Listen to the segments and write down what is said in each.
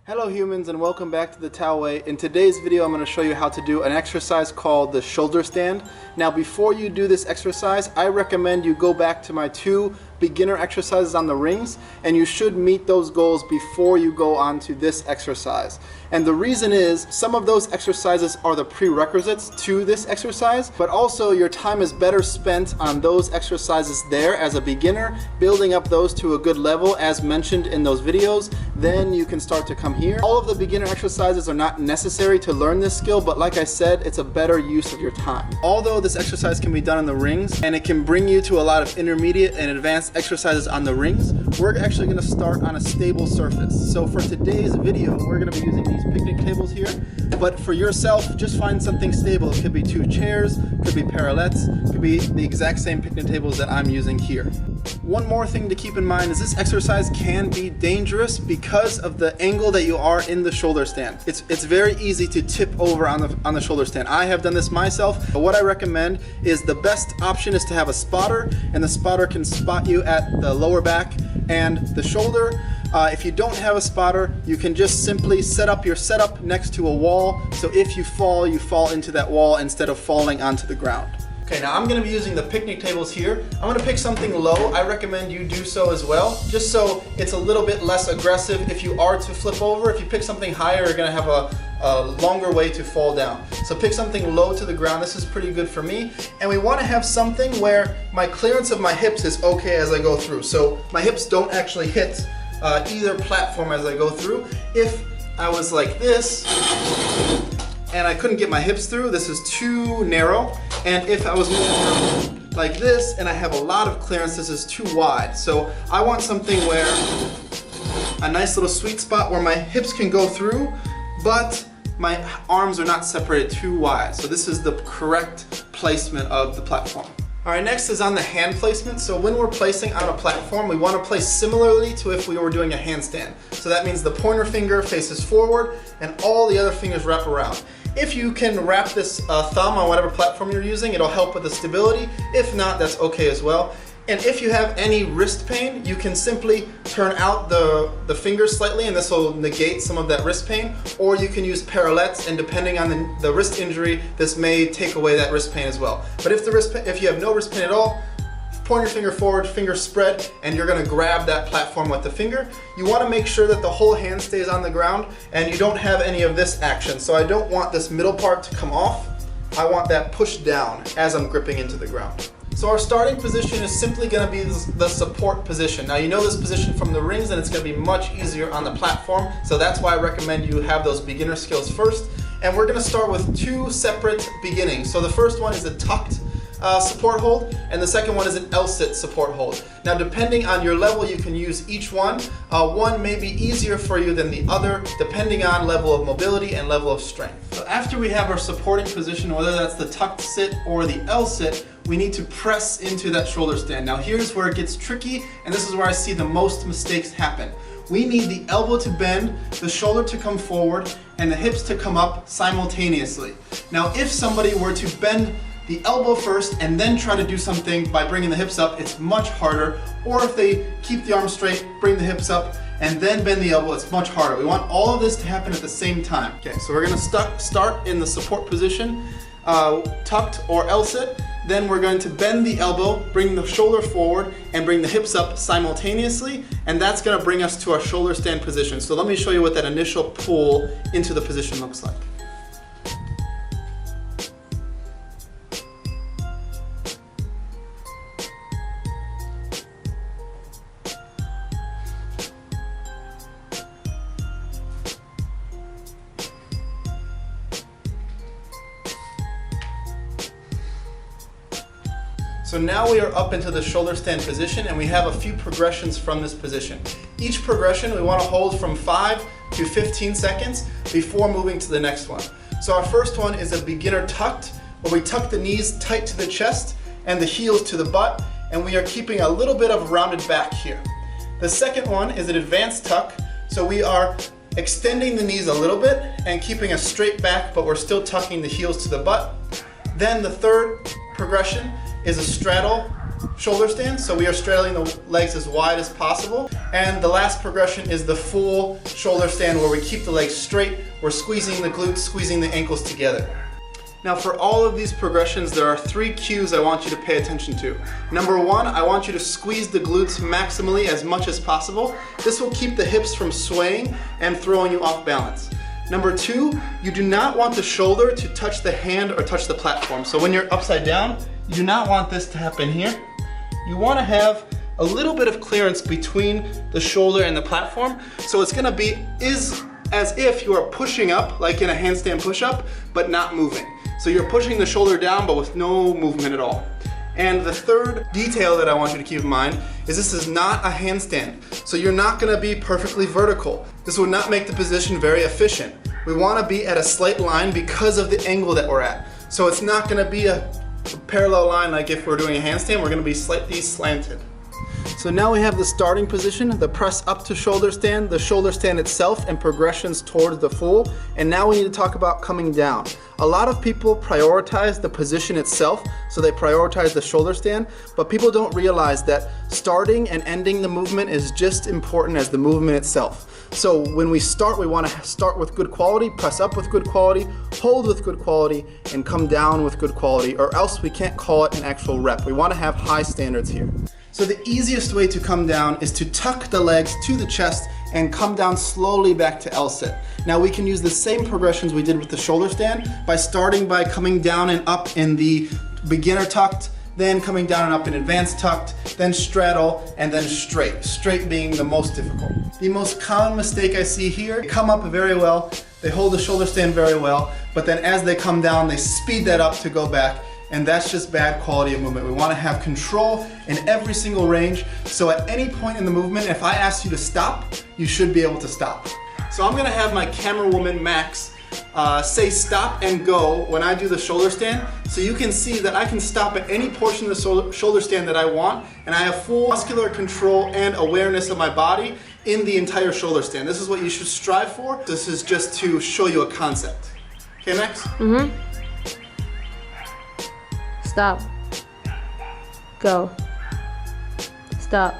Hello humans, and welcome back to the Tao Way. In today's video I'm going to show you how to do an exercise called the shoulder stand. Now before you do this exercise, I recommend you go back to my 2 beginner exercises on the rings, and you should meet those goals before you go on to this exercise. And the reason is, some of those exercises are the prerequisites to this exercise, but also your time is better spent on those exercises there as a beginner, building up those to a good level as mentioned in those videos. Then you can start to come here. All of the beginner exercises are not necessary to learn this skill, but like I said, it's a better use of your time. Although this exercise can be done in the rings and it can bring you to a lot of intermediate and advanced exercises on the rings, we're actually going to start on a stable surface. So for today's video, we're going to be using these picnic tables here, but for yourself, just find something stable. It could be 2 chairs, could be parallettes, could be the exact same picnic tables that I'm using here. One more thing to keep in mind is this exercise can be dangerous because of the angle that you are in the shoulder stand. It's very easy to tip over on the shoulder stand. I have done this myself, but what I recommend is the best option is to have a spotter, and the spotter can spot you at the lower back and the shoulder. If you don't have a spotter, you can just simply set up your setup next to a wall, so if you fall into that wall instead of falling onto the ground. Okay, now I'm going to be using the picnic tables here. I'm going to pick something low. I recommend you do so as well, just so it's a little bit less aggressive if you are to flip over. If you pick something higher, you're going to have a longer way to fall down. So pick something low to the ground. This is pretty good for me. And we want to have something where my clearance of my hips is okay as I go through. So my hips don't actually hit either platform as I go through. If I was like this and I couldn't get my hips through, this is too narrow. And if I was moving like this and I have a lot of clearance, this is too wide. So I want something where a nice little sweet spot where my hips can go through, but my arms are not separated too wide. So this is the correct placement of the platform. All right, next is on the hand placement. So when we're placing on a platform, we want to place similarly to if we were doing a handstand. So that means the pointer finger faces forward and all the other fingers wrap around. If you can wrap this thumb on whatever platform you're using, it'll help with the stability. If not, that's okay as well. And if you have any wrist pain, you can simply turn out the fingers slightly and this will negate some of that wrist pain. Or you can use parallettes, and depending on the wrist injury, this may take away that wrist pain as well. But if you have no wrist pain at all, point your finger forward, finger spread, and you're gonna grab that platform with the finger. You wanna make sure that the whole hand stays on the ground and you don't have any of this action. So I don't want this middle part to come off. I want that pushed down as I'm gripping into the ground. So our starting position is simply going to be the support position. Now you know this position from the rings, and it's going to be much easier on the platform. So that's why I recommend you have those beginner skills first. And we're going to start with 2 separate beginnings. So the first one is a tucked support hold, and the second one is an L-sit support hold. Now depending on your level, you can use each one. One may be easier for you than the other, depending on level of mobility and level of strength. So after we have our supporting position, whether that's the tucked sit or the L-sit, we need to press into that shoulder stand. Now here's where it gets tricky, and this is where I see the most mistakes happen. We need the elbow to bend, the shoulder to come forward, and the hips to come up simultaneously. Now if somebody were to bend the elbow first and then try to do something by bringing the hips up, it's much harder. Or if they keep the arm straight, bring the hips up, and then bend the elbow, it's much harder. We want all of this to happen at the same time. Okay, so we're gonna start in the support position, tucked or L-sit. Then we're going to bend the elbow, bring the shoulder forward, and bring the hips up simultaneously, and that's gonna bring us to our shoulder stand position. So let me show you what that initial pull into the position looks like. So now we are up into the shoulder stand position, and we have a few progressions from this position. Each progression we want to hold from 5 to 15 seconds before moving to the next one. So our first one is a beginner tucked, where we tuck the knees tight to the chest and the heels to the butt, and we are keeping a little bit of rounded back here. The second one is an advanced tuck, so we are extending the knees a little bit and keeping a straight back, but we're still tucking the heels to the butt. Then the third progression is a straddle shoulder stand, so we are straddling the legs as wide as possible. And the last progression is the full shoulder stand where we keep the legs straight, we're squeezing the glutes, squeezing the ankles together. Now for all of these progressions, there are 3 cues I want you to pay attention to. Number 1, I want you to squeeze the glutes maximally as much as possible. This will keep the hips from swaying and throwing you off balance. Number 2, you do not want the shoulder to touch the hand or touch the platform. So when you're upside down, you do not want this to happen here. You want to have a little bit of clearance between the shoulder and the platform. So it's gonna be as if you are pushing up, like in a handstand push-up, but not moving. So you're pushing the shoulder down, but with no movement at all. And the third detail that I want you to keep in mind is this is not a handstand. So you're not gonna be perfectly vertical. This would not make the position very efficient. We wanna be at a slight line because of the angle that we're at. So it's not gonna be a parallel line like if we're doing a handstand, we're gonna be slightly slanted. So now we have the starting position, the press up to shoulder stand, the shoulder stand itself, and progressions towards the full. And now we need to talk about coming down. A lot of people prioritize the position itself, so they prioritize the shoulder stand, but people don't realize that starting and ending the movement is just important as the movement itself. So when we start, we want to start with good quality, press up with good quality, hold with good quality, and come down with good quality, or else we can't call it an actual rep. We want to have high standards here. So the easiest way to come down is to tuck the legs to the chest and come down slowly back to L-sit. Now we can use the same progressions we did with the shoulder stand by starting by coming down and up in the beginner tucked, then coming down and up in advanced tucked, then straddle, and then straight. Straight being the most difficult. The most common mistake I see here, they come up very well, they hold the shoulder stand very well, but then as they come down, they speed that up to go back. And that's just bad quality of movement. We want to have control in every single range. So at any point in the movement, if I ask you to stop, you should be able to stop. So I'm going to have my camera woman, Max, say stop and go when I do the shoulder stand. So you can see that I can stop at any portion of the shoulder stand that I want. And I have full muscular control and awareness of my body in the entire shoulder stand. This is what you should strive for. This is just to show you a concept. Okay, Max? Mm-hmm. Stop. Go. Stop.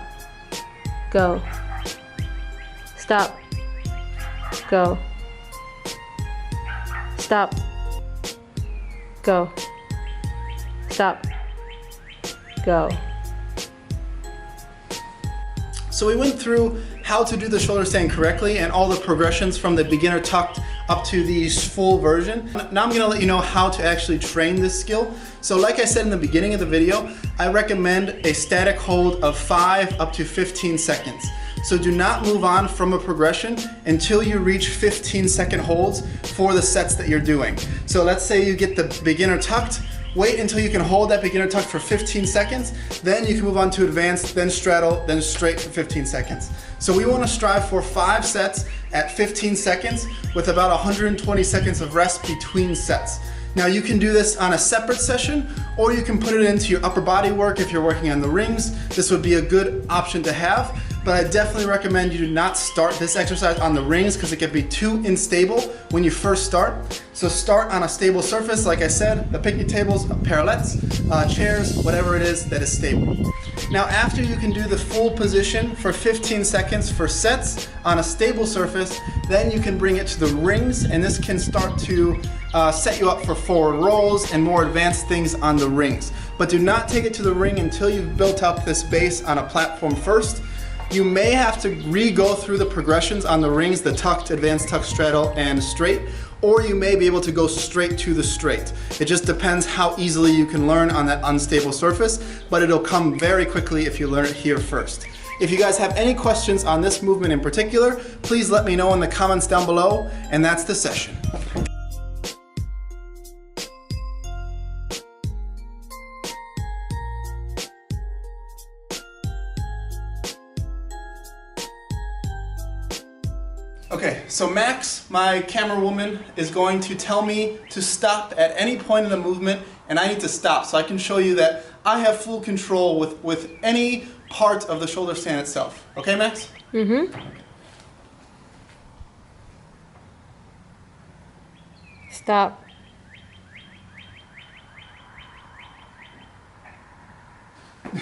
Go. Stop. Go. Stop. Go. Stop. Go. So we went through how to do the shoulder stand correctly and all the progressions from the beginner tucked up to the full version. Now I'm gonna let you know how to actually train this skill. So like I said in the beginning of the video, I recommend a static hold of 5 up to 15 seconds. So do not move on from a progression until you reach 15-second holds for the sets that you're doing. So let's say you get the beginner tucked, wait until you can hold that beginner tuck for 15 seconds, then you can move on to advanced, then straddle, then straight for 15 seconds. So we want to strive for 5 sets at 15 seconds with about 120 seconds of rest between sets. Now you can do this on a separate session, or you can put it into your upper body work if you're working on the rings. This would be a good option to have. But I definitely recommend you do not start this exercise on the rings because it can be too unstable when you first start. So start on a stable surface, like I said, the picnic tables, parallettes, chairs, whatever it is that is stable. Now after you can do the full position for 15 seconds for sets on a stable surface, then you can bring it to the rings, and this can start to set you up for forward rolls and more advanced things on the rings. But do not take it to the ring until you've built up this base on a platform first. You may have to re-go through the progressions on the rings, the tucked, advanced tuck, straddle, and straight, or you may be able to go straight to the straight. It just depends how easily you can learn on that unstable surface, but it'll come very quickly if you learn it here first. If you guys have any questions on this movement in particular, please let me know in the comments down below, and that's the session. Okay, so Max, my camera woman, is going to tell me to stop at any point in the movement, and I need to stop so I can show you that I have full control with any part of the shoulder stand itself. Okay, Max? Mm-hmm. Stop.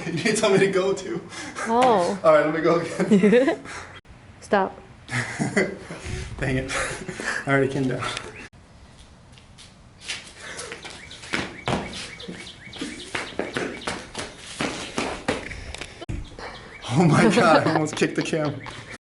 You You told me to go to. Oh. All right, let me go again. Stop. Dang it. I already came down. Oh my god, I almost kicked the camera.